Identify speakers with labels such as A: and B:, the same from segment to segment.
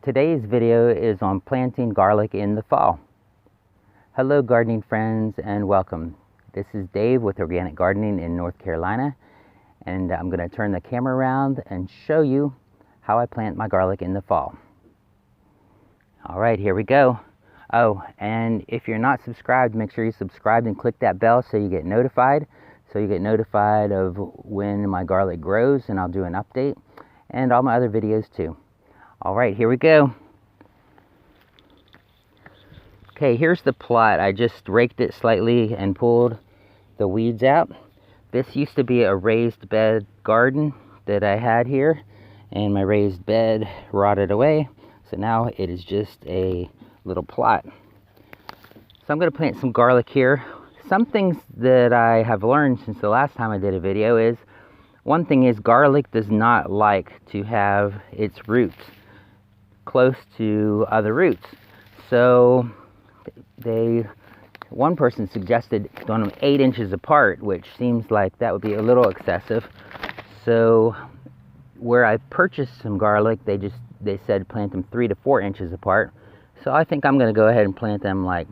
A: Today's video is on planting garlic in the fall. Hello gardening friends and welcome. This is Dave with Organic Gardening in North Carolina, and I'm going to turn the camera around and show you how I plant my garlic in the fall. Alright, here we go. Oh, and if you're not subscribed, make sure you subscribe and click that bell so you get notified. So you get notified of when my garlic grows, and I'll do an update and all my other videos too. Alright, here we go. Okay, here's the plot. I just raked it slightly and pulled the weeds out. This used to be a raised bed garden that I had here, and my raised bed rotted away. So now it is just a little plot. So I'm going to plant some garlic here. Some things that I have learned since the last time I did a video is, one thing is garlic does not like to have its roots close to other roots. So one person suggested doing them 8 inches apart, which seems like that would be a little excessive. So where I purchased some garlic, they said plant them 3 to 4 inches apart. So I think I'm going to go ahead and plant them like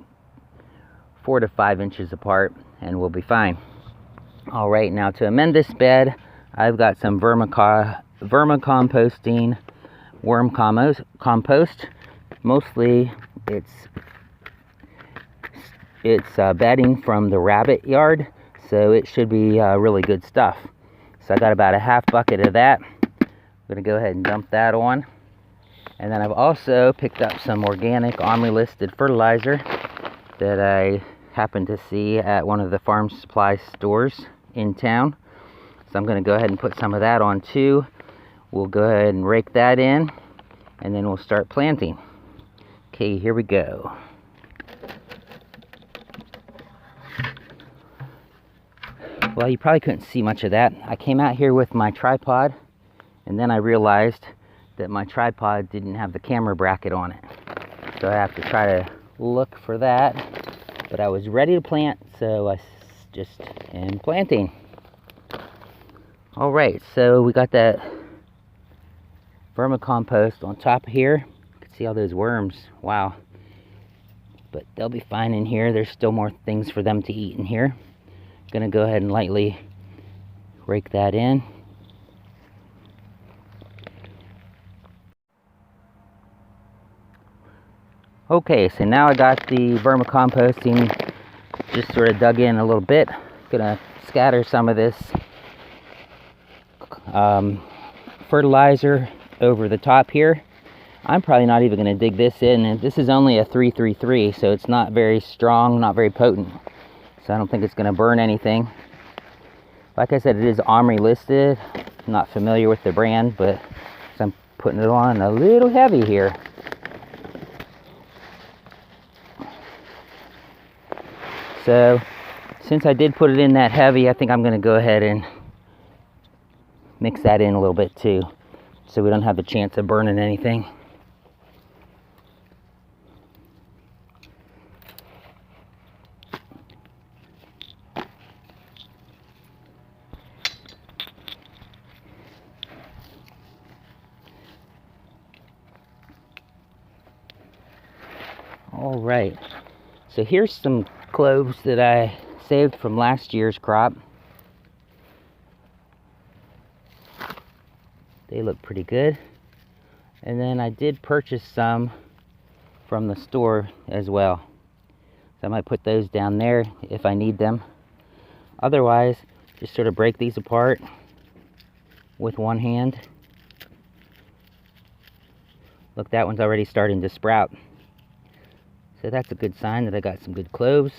A: 4 to 5 inches apart, and we'll be fine. All right, now to amend this bed, I've got some vermicomposting worm compost. Mostly it's bedding from the rabbit yard, so it should be really good stuff. So I got about a half bucket of that. I'm going to go ahead and dump that on. And then I've also picked up some organic omri listed fertilizer that I happened to see at one of the farm supply stores in town. So I'm going to go ahead and put some of that on too. We'll go ahead and rake that in, and then we'll start planting. Okay, here we go. Well, you probably couldn't see much of that. I came out here with my tripod, and then I realized that my tripod didn't have the camera bracket on it. So I have to try to look for that. But I was ready to plant, so I just am planting. Alright, so we got that vermicompost on top of here. You can see all those worms. Wow. But they'll be fine in here. There's still more things for them to eat in here. Gonna go ahead and lightly rake that in. Okay, so now I got the vermicomposting just sort of dug in a little bit. Gonna scatter some of this fertilizer over the top here. I'm probably not even going to dig this in, and this is only a 333, so it's not very strong, not very potent. So I don't think it's going to burn anything. Like I said, it is omri listed. I'm not familiar with the brand, but I'm putting it on a little heavy here. So since I did put it in that heavy, I think I'm going to go ahead and mix that in a little bit too, so we don't have the chance of burning anything. All right, so here's some cloves that I saved from last year's crop. They look pretty good. And then I did purchase some from the store as well. So I might put those down there if I need them. Otherwise, just sort of break these apart with one hand. Look, that one's already starting to sprout. So that's a good sign that I got some good cloves.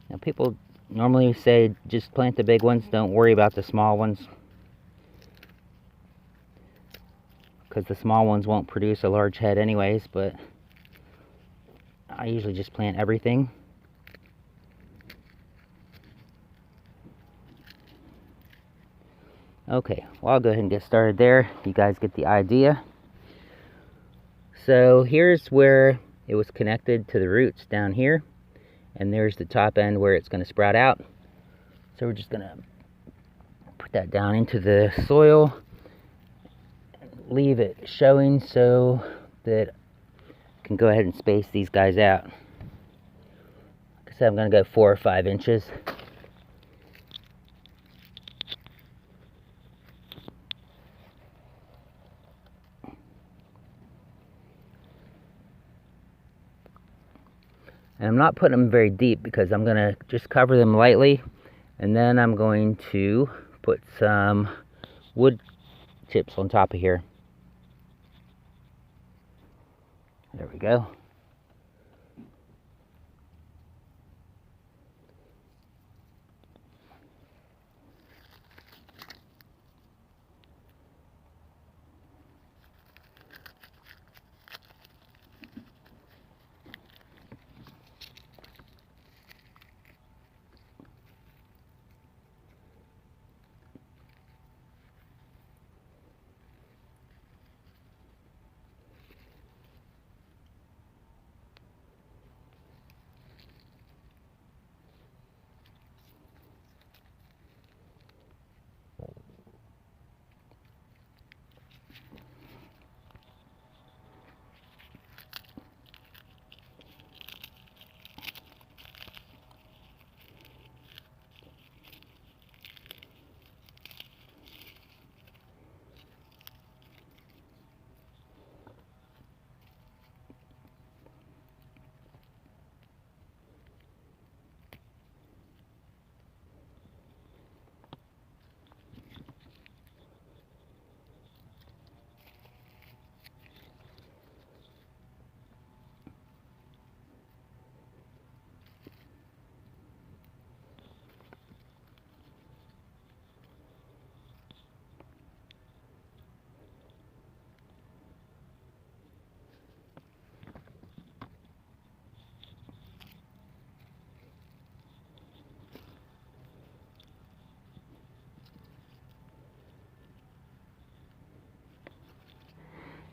A: Now people normally say just plant the big ones, don't worry about the small ones, because the small ones won't produce a large head anyways, but I usually just plant everything. Okay, well, I'll go ahead and get started there. You guys get the idea. So here's where it was connected to the roots down here, and there's the top end where it's going to sprout out. So we're just going to put that down into the soil, leave it showing so that I can go ahead and space these guys out. Like I said, I'm going to go 4 or 5 inches. And I'm not putting them very deep because I'm going to just cover them lightly, and then I'm going to put some wood chips on top of here. There we go.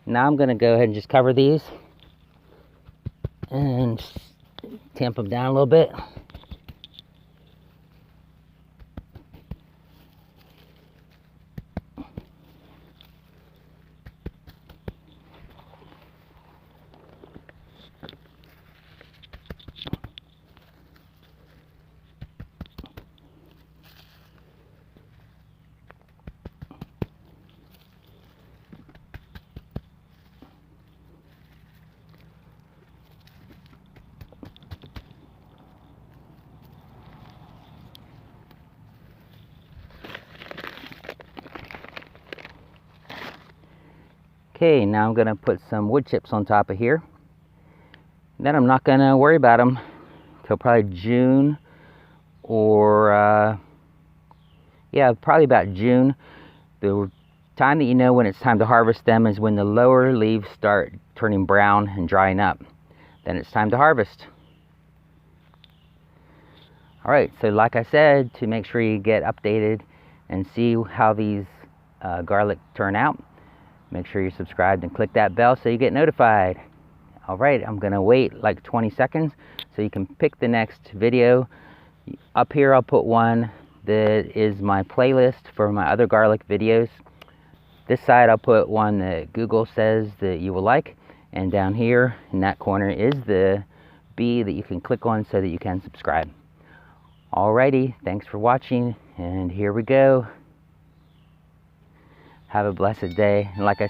A: Now I'm going to go ahead and just cover these and tamp them down a little bit. Okay, now I'm going to put some wood chips on top of here. Then I'm not going to worry about them till probably June, or yeah, probably about June. The time that you know when it's time to harvest them is when the lower leaves start turning brown and drying up. Then it's time to harvest. Alright, so like I said, to make sure you get updated and see how these garlic turn out, make sure you're subscribed and click that bell so you get notified. Alright, I'm going to wait like 20 seconds so you can pick the next video. Up here I'll put one that is my playlist for my other garlic videos. This side I'll put one that Google says that you will like. And down here in that corner is the B that you can click on so that you can subscribe. Alrighty, thanks for watching, and here we go. Have a blessed day. And like I